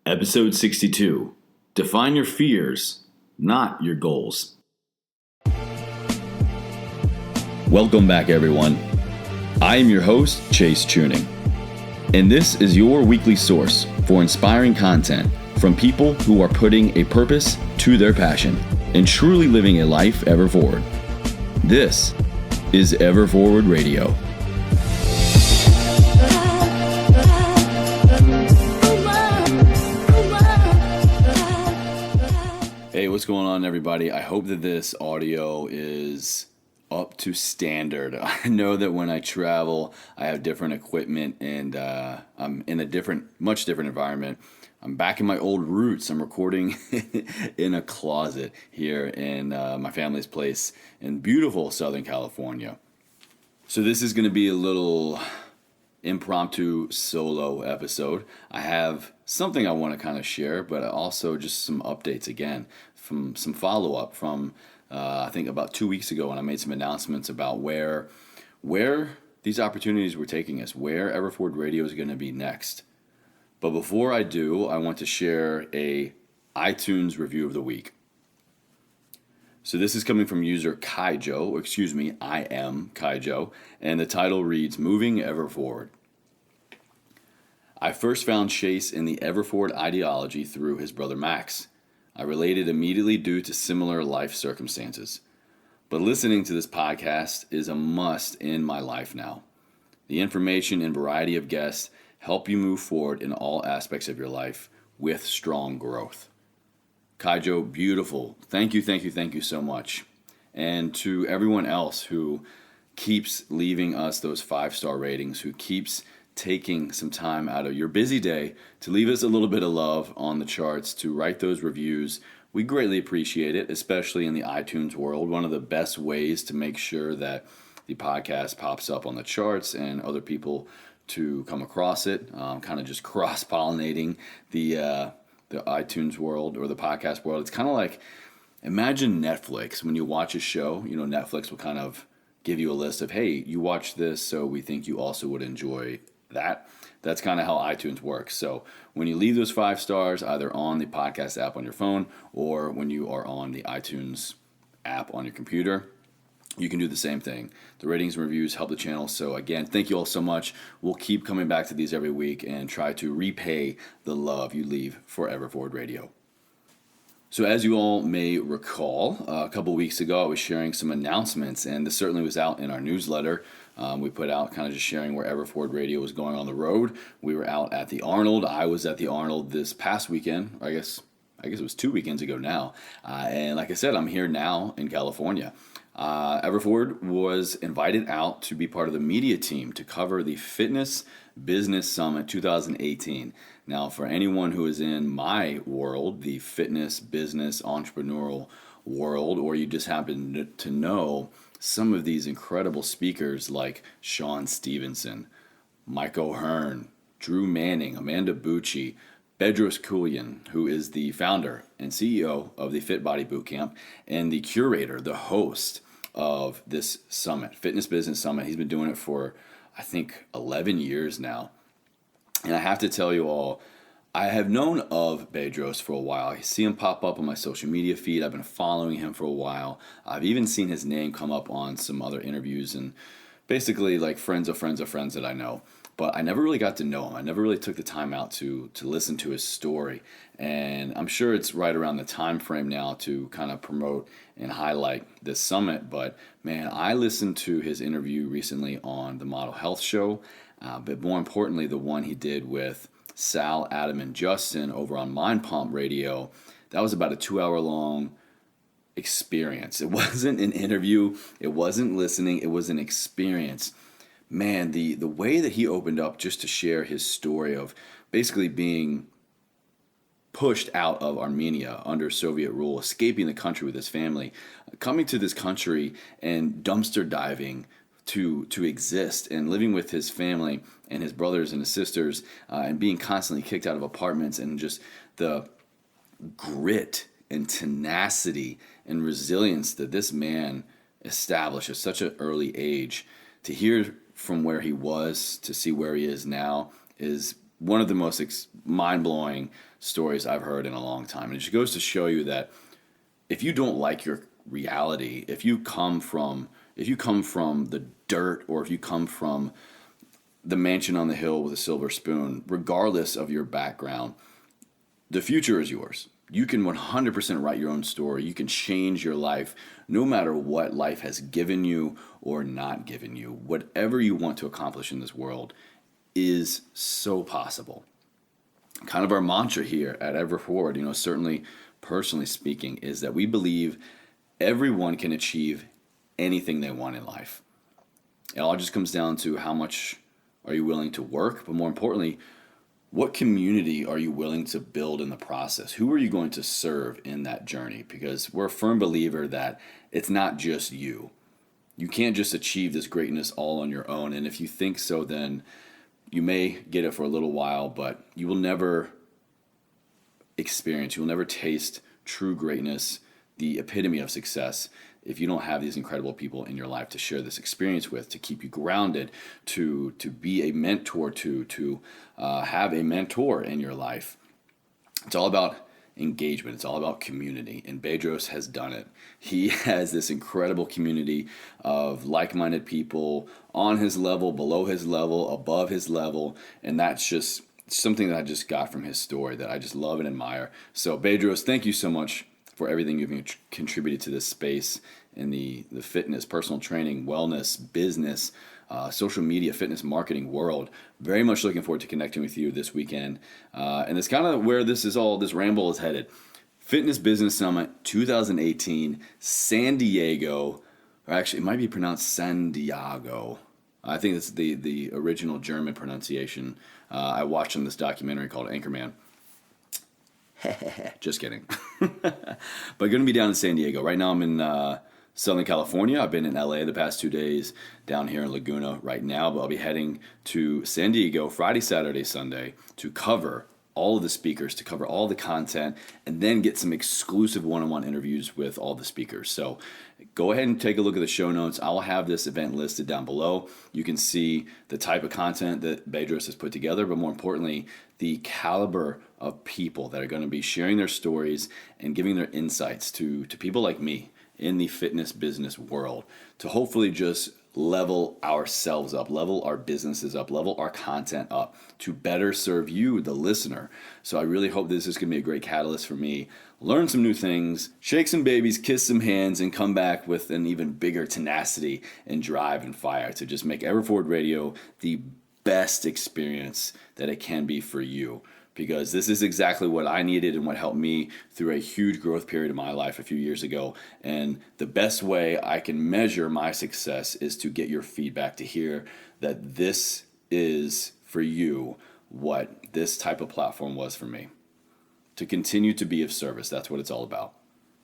Episode 62. Define your fears, not your goals. Welcome back, everyone. I am your host, Chase Tuning, and this is your weekly source for inspiring content from people who are putting a purpose to their passion and truly living a life ever forward. This is Ever Forward Radio. Hey, what's going on, everybody? I hope that this audio is up to standard. I know that when I travel, I have different equipment and I'm in a much different environment. I'm back in my old roots. I'm recording in a closet here in my family's place in beautiful Southern California. So this is going to be a little impromptu solo episode. I have something I want to kind of share, but also just some updates again from some follow-up from I think about 2 weeks ago when I made some announcements about where these opportunities were taking us, where Everforward Radio is going to be next. But before I do, I want to share a iTunes review of the week. So this is coming from user Kaijo, I am Kaijo, and the title reads, Moving Ever Forward. I first found Chase in the Everforward ideology through his brother Max. I related immediately due to similar life circumstances. But listening to this podcast is a must in my life now. The information and variety of guests help you move forward in all aspects of your life with strong growth. Kaijo, beautiful. Thank you so much. And to everyone else who keeps leaving us those 5-star ratings, who keeps taking some time out of your busy day to leave us a little bit of love on the charts, to write those reviews. We greatly appreciate it, especially in the iTunes world. One of the best ways to make sure that the podcast pops up on the charts and other people to come across it, kind of just cross-pollinating the iTunes world or the podcast world. It's kind of like, imagine Netflix. When you watch a show, Netflix will kind of give you a list of, hey, you watch this, so we think you also would enjoy that. That's kind of how iTunes works. So when you leave those 5 stars, either on the podcast app on your phone or when you are on the iTunes app on your computer, you can do the same thing. The ratings and reviews help the channel. So again, thank you all so much. We'll keep coming back to these every week and try to repay the love you leave for Everforward Radio. So as you all may recall, a couple weeks ago I was sharing some announcements, and this certainly was out in our newsletter. We put out kind of just sharing where Everforward Radio was going on the road. We were out at the Arnold. I was at the Arnold this past weekend. I guess it was 2 weekends ago now. And like I said, I'm here now in California. Everforward was invited out to be part of the media team to cover the Fitness Business Summit 2018. Now, for anyone who is in my world, the fitness, business, entrepreneurial world, or you just happen to know some of these incredible speakers like Sean Stevenson, Mike O'Hearn, Drew Manning, Amanda Bucci, Bedros Keulian, who is the founder and CEO of the Fit Body Bootcamp and the curator, the host of this summit, Fitness Business Summit. He's been doing it for, I think, 11 years now. And I have to tell you all, I have known of Bedros for a while. I see him pop up on my social media feed. I've been following him for a while. I've even seen his name come up on some other interviews and basically like friends of friends of friends that I know. But I never really got to know him. I never really took the time out to listen to his story. And I'm sure it's right around the time frame now to kind of promote and highlight this summit. But man, I listened to his interview recently on the Model Health Show. But more importantly, the one he did with Sal, Adam, and Justin over on Mind Pump Radio. That was about a 2-hour-long experience. It wasn't an interview. It wasn't listening. It was an experience. Man, the way that he opened up just to share his story of basically being pushed out of Armenia under Soviet rule, escaping the country with his family, coming to this country and dumpster diving to exist, and living with his family and his brothers and his sisters, and being constantly kicked out of apartments, and just the grit and tenacity and resilience that this man established at such an early age. To hear from where he was to see where he is now is one of the most mind-blowing stories I've heard in a long time. And it just goes to show you that if you don't like your reality, if you come from the dirt, or if you come from the mansion on the hill with a silver spoon, regardless of your background, the future is yours. You can 100% write your own story. You can change your life no matter what life has given you or not given you. Whatever you want to accomplish in this world is so possible. Kind of our mantra here at Everforward, certainly personally speaking, is that we believe everyone can achieve anything they want in life. It all just comes down to how much are you willing to work, but more importantly, what community are you willing to build in the process? Who are you going to serve in that journey? Because we're a firm believer that it's not just you. You can't just achieve this greatness all on your own. And if you think so, then you may get it for a little while, but you will never taste true greatness, the epitome of success, if you don't have these incredible people in your life to share this experience with, to keep you grounded, to be a mentor to have a mentor in your life. It's all about engagement. It's all about community, and Bedros has done it. He has this incredible community of like-minded people on his level, below his level, above his level, and that's just something that I just got from his story that I just love and admire. So Bedros, thank you so much for everything you've contributed to this space in the fitness, personal training, wellness, business, social media, fitness marketing world. Very much looking forward to connecting with you this weekend. And that's kind of where this ramble is headed. Fitness Business Summit 2018, San Diego, or actually it might be pronounced San Diego. I think it's the original German pronunciation. I watched on this documentary called Anchorman. Just kidding. But going to be down in San Diego. Right now I'm in Southern California. I've been in LA the past 2 days, down here in Laguna right now, but I'll be heading to San Diego Friday, Saturday, Sunday to cover all of the speakers, to cover all the content, and then get some exclusive one-on-one interviews with all the speakers. So go ahead and take a look at the show notes. I'll have this event listed down below. You can see the type of content that Bedros has put together, but more importantly, the caliber of people that are going to be sharing their stories and giving their insights to people like me in the fitness business world to hopefully just level ourselves up, level our businesses up, level our content up to better serve you, the listener. So I really hope this is going to be a great catalyst for me. Learn some new things, shake some babies, kiss some hands, and come back with an even bigger tenacity and drive and fire to just make Everforward Radio the best experience that it can be for you. Because this is exactly what I needed and what helped me through a huge growth period in my life a few years ago. And the best way I can measure my success is to get your feedback, to hear that this is for you what this type of platform was for me. To continue to be of service, that's what it's all about.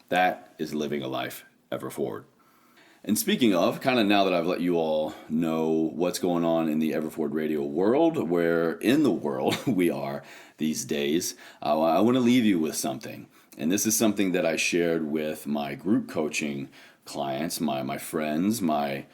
That is living a life ever forward. And speaking of, kind of now that I've let you all know what's going on in the Everforward Radio world, where in the world we are these days, I want to leave you with something. And this is something that I shared with my group coaching clients, my friends, my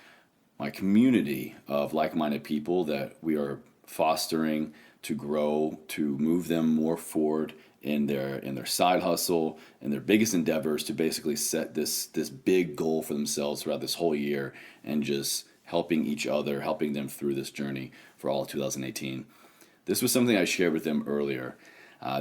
community of like-minded people that we are fostering to grow, to move them more forward in their side hustle and their biggest endeavors, to basically set this big goal for themselves throughout this whole year and just helping each other, helping them through this journey for all of 2018. This was something I shared with them earlier.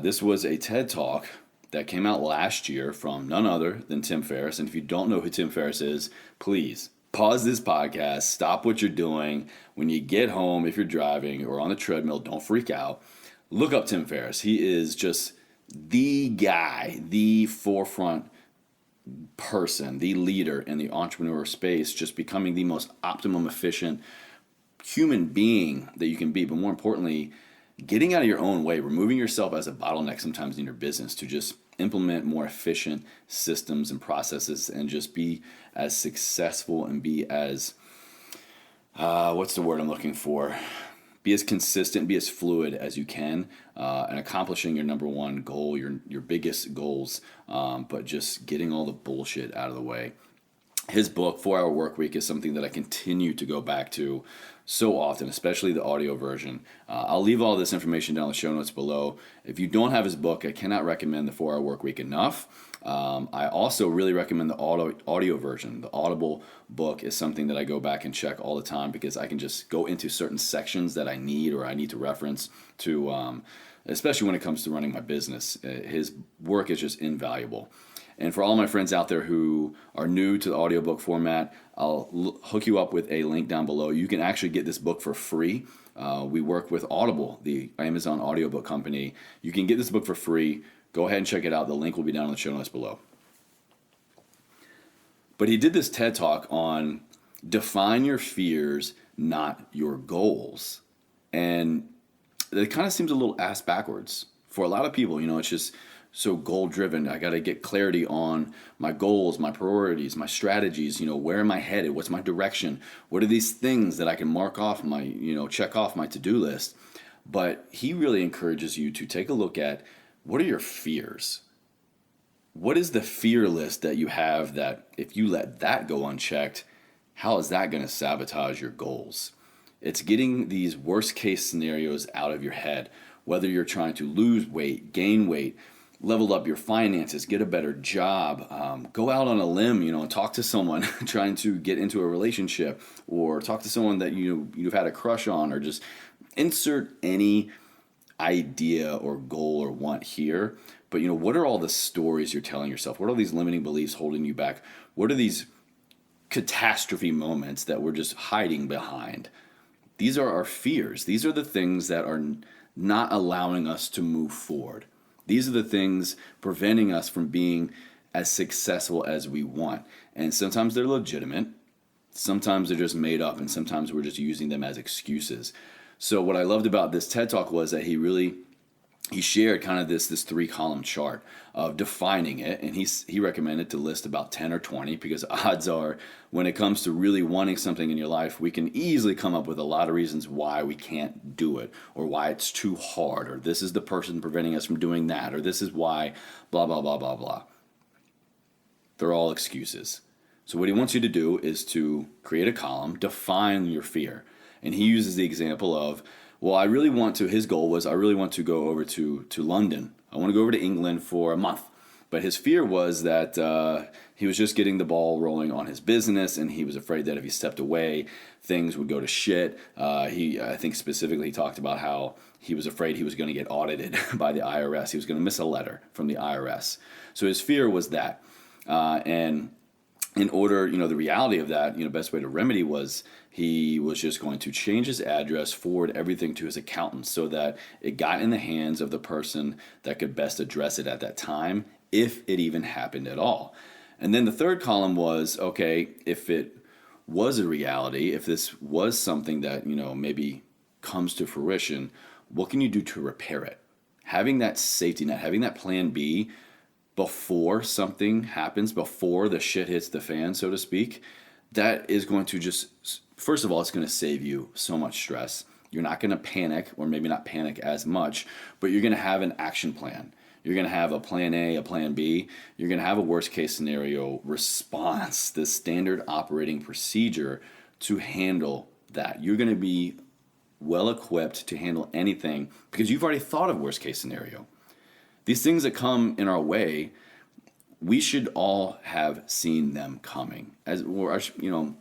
This was a TED Talk that came out last year from none other than Tim Ferriss. And if you don't know who Tim Ferriss is, please pause this podcast, stop what you're doing. When you get home, if you're driving or on the treadmill, don't freak out. Look up Tim Ferriss. He is just the guy, the forefront person, the leader in the entrepreneur space, just becoming the most optimum efficient human being that you can be. But more importantly, getting out of your own way, removing yourself as a bottleneck sometimes in your business to just implement more efficient systems and processes and just be as successful and be as, what's the word I'm looking for? Be as consistent, be as fluid as you can, and accomplishing your number one goal, your biggest goals, but just getting all the bullshit out of the way. his book, 4 Hour Work Week, is something that I continue to go back to so often, especially the audio version. I'll leave all this information down in the show notes below. If you don't have his book, I cannot recommend the 4 Hour Work Week enough. I also really recommend the audio version. The Audible book is something that I go back and check all the time because I can just go into certain sections that I need or I need to reference to, especially when it comes to running my business. His work is just invaluable. And for all my friends out there who are new to the audiobook format, I'll hook you up with a link down below. You can actually get this book for free. We work with Audible, the Amazon audiobook company. You can get this book for free. Go ahead and check it out. The link will be down in the show notes below. But he did this TED Talk on define your fears, not your goals. And it kind of seems a little ass backwards. For a lot of people, it's just so goal driven. I got to get clarity on my goals, my priorities, my strategies, where am I headed? What's my direction? What are these things that I can mark off my, check off my to-do list? But he really encourages you to take a look at what are your fears? What is the fear list that you have that if you let that go unchecked, how is that going to sabotage your goals? It's getting these worst case scenarios out of your head, whether you're trying to lose weight, gain weight, level up your finances, get a better job, go out on a limb, and talk to someone trying to get into a relationship, or talk to someone that you've had a crush on, or just insert any idea or goal or want here. But what are all the stories you're telling yourself? What are these limiting beliefs holding you back? What are these catastrophe moments that we're just hiding behind? These are our fears. These are the things that are not allowing us to move forward. These are the things preventing us from being as successful as we want. And sometimes they're legitimate. Sometimes they're just made up. And sometimes we're just using them as excuses. So what I loved about this TED Talk was that he shared kind of this 3-column chart of defining it, and he recommended to list about 10 or 20 because odds are when it comes to really wanting something in your life, we can easily come up with a lot of reasons why we can't do it, or why it's too hard, or this is the person preventing us from doing that, or this is why blah blah blah blah blah. They're all excuses. So what he wants you to do is to create a column, define your fear. And he uses the example of, well, his goal was, I really want to go over to London. I want to go over to England for a month. But his fear was that he was just getting the ball rolling on his business, and he was afraid that if he stepped away, things would go to shit. I think specifically he talked about how he was afraid he was going to get audited by the IRS. He was going to miss a letter from the IRS. So his fear was that. And in order, the reality of that, best way to remedy was he was just going to change his address, forward everything to his accountant so that it got in the hands of the person that could best address it at that time, if it even happened at all. And then the third column was, okay, if it was a reality, if this was something that, maybe comes to fruition, what can you do to repair it? Having that safety net, having that plan B before something happens, before the shit hits the fan, so to speak, that is going to just, first of all, it's going to save you so much stress. You're not going to panic, or maybe not panic as much, but you're going to have an action plan. You're going to have a plan A, a plan B. You're going to have a worst case scenario response, the standard operating procedure to handle that. You're going to be well equipped to handle anything because you've already thought of worst case scenario. These things that come in our way, we should all have seen them coming,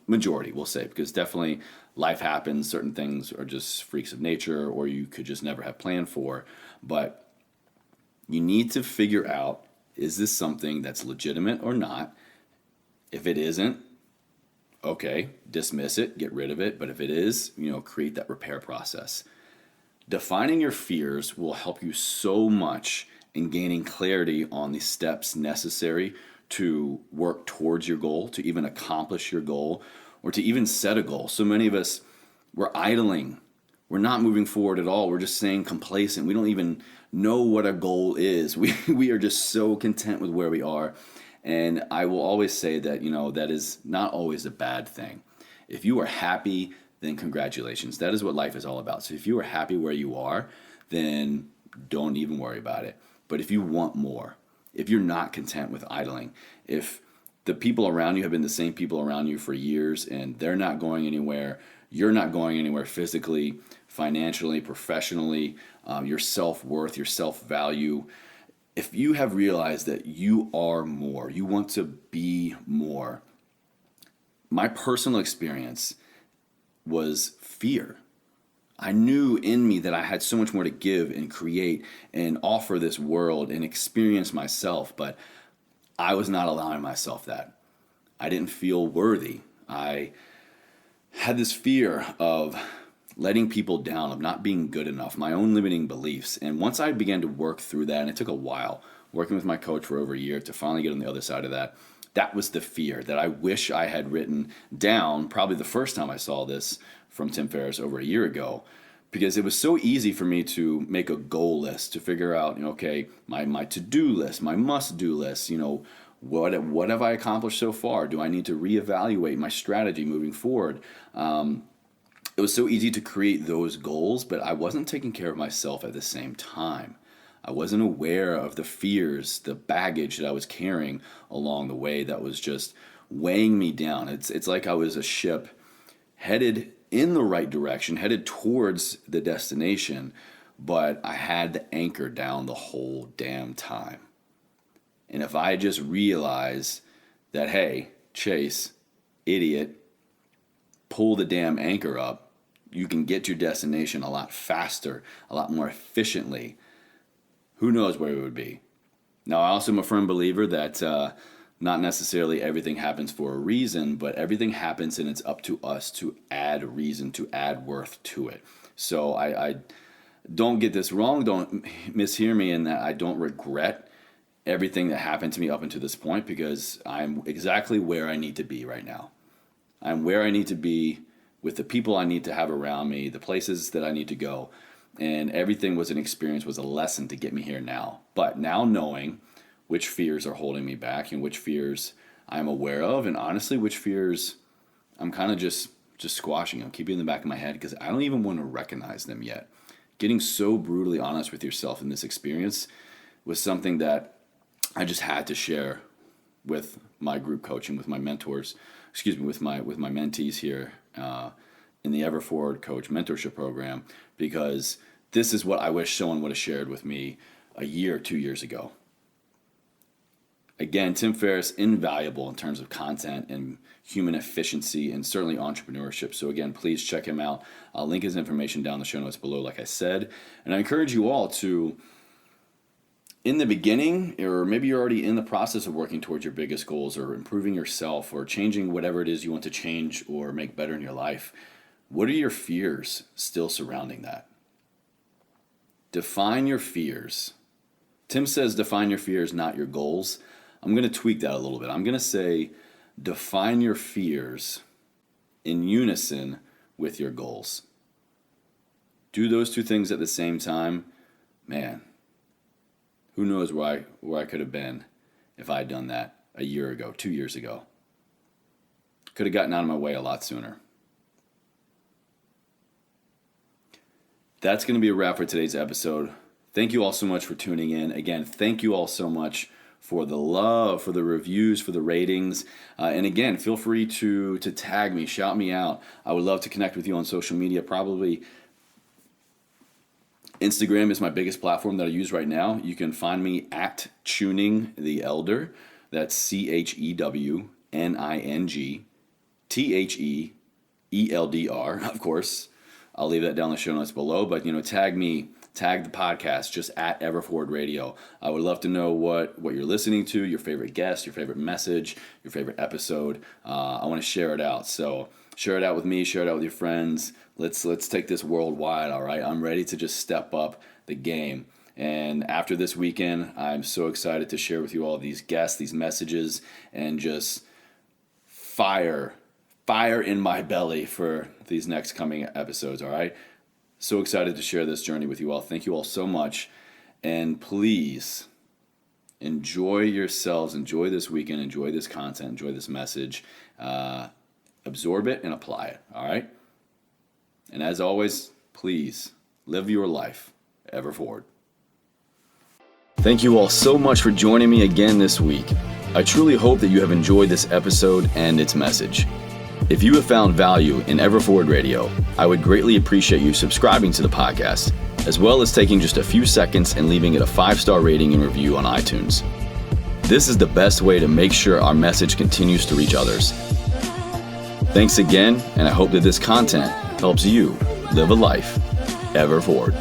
majority, we'll say, because definitely life happens. Certain things are just freaks of nature, or you could just never have planned for. But you need to figure out, is this something that's legitimate or not? If it isn't, okay, dismiss it, get rid of it. But if it is, create that repair process. Defining your fears will help you so much in gaining clarity on the steps necessary to work towards your goal, to even accomplish your goal, or to even set a goal. So many of us, we're idling. We're not moving forward at all. We're just staying complacent. We don't even know what a goal is. We are just so content with where we are. And I will always say that, that is not always a bad thing. If you are happy, then congratulations. That is what life is all about. So if you are happy where you are, then don't even worry about it. But if you want more, if you're not content with idling, if the people around you have been the same people around you for years, and they're not going anywhere. You're not going anywhere physically, financially, professionally, your self-worth, your self-value. If you have realized that you are more, you want to be more, my personal experience was fear. I knew in me that I had so much more to give and create and offer this world and experience myself, but I was not allowing myself that. I didn't feel worthy. I had this fear of letting people down, of not being good enough, my own limiting beliefs. And once I began to work through that, and it took a while, working with my coach for over a year to finally get on the other side of that, that was the fear that I wish I had written down probably the first time I saw this from Tim Ferriss over a year ago, because it was so easy for me to make a goal list, to figure out, okay, my to-do list, my must-do list, what have I accomplished so far? Do I need to reevaluate my strategy moving forward? It was so easy to create those goals, but I wasn't taking care of myself at the same time. I wasn't aware of the fears, the baggage that I was carrying along the way that was just weighing me down. It's like I was a ship headed in the right direction, headed towards the destination, but I had the anchor down the whole damn time. And if I just realize that, hey, Chase, idiot, pull the damn anchor up, you can get to your destination a lot faster, a lot more efficiently. Who knows where it would be? Now, I also am a firm believer that not necessarily everything happens for a reason, but everything happens and it's up to us to add reason, to add worth to it. So I don't get this wrong. Don't mishear me in that I don't regret everything that happened to me up until this point, because I'm exactly where I need to be right now. I'm where I need to be with the people I need to have around me, the places that I need to go. And everything was an experience, was a lesson to get me here now. But now knowing which fears are holding me back and which fears I'm aware of, and honestly, which fears I'm kind of just squashing them, keeping in the back of my head because I don't even want to recognize them yet. Getting so brutally honest with yourself in this experience was something that I just had to share with my group coaching, with my mentors, with my mentees here in the Ever Forward Coach Mentorship Program, because this is what I wish someone would have shared with me a year or 2 years ago. Again, Tim Ferriss, invaluable in terms of content and human efficiency and certainly entrepreneurship. So again, please check him out. I'll link his information down in the show notes below, like I said. And I encourage you all to, in the beginning, or maybe you're already in the process of working towards your biggest goals or improving yourself or changing whatever it is you want to change or make better in your life, what are your fears still surrounding that? Define your fears. Tim says define your fears, not your goals. I'm going to tweak that a little bit. I'm going to say define your fears in unison with your goals. Do those two things at the same time. Man, who knows where I could have been if I had done that a year ago, 2 years ago. Could have gotten out of my way a lot sooner. That's going to be a wrap for today's episode. Thank you all so much for tuning in. Again, thank you all so much for the love, for the reviews, for the ratings. And again, feel free to tag me, shout me out. I would love to connect with you on social media. Probably Instagram is my biggest platform that I use right now. You can find me at Tuning the Elder. That's CHEWNING THEELDR, of course. I'll leave that down in the show notes below, but tag me, tag the podcast, just at Everforward Radio. I would love to know what you're listening to, your favorite guest, your favorite message, your favorite episode. I want to share it out. So share it out with me, share it out with your friends. Let's take this worldwide, all right? I'm ready to just step up the game. And after this weekend, I'm so excited to share with you all these guests, these messages, and just fire in my belly for these next coming episodes, all right? So excited to share this journey with you all. Thank you all so much. And please enjoy yourselves, enjoy this weekend, enjoy this content, enjoy this message. Absorb it and apply it, all right? And as always, please live your life ever forward. Thank you all so much for joining me again this week. I truly hope that you have enjoyed this episode and its message. If you have found value in Everforward Radio, I would greatly appreciate you subscribing to the podcast, as well as taking just a few seconds and leaving it a 5-star rating and review on iTunes. This is the best way to make sure our message continues to reach others. Thanks again, and I hope that this content helps you live a life ever forward.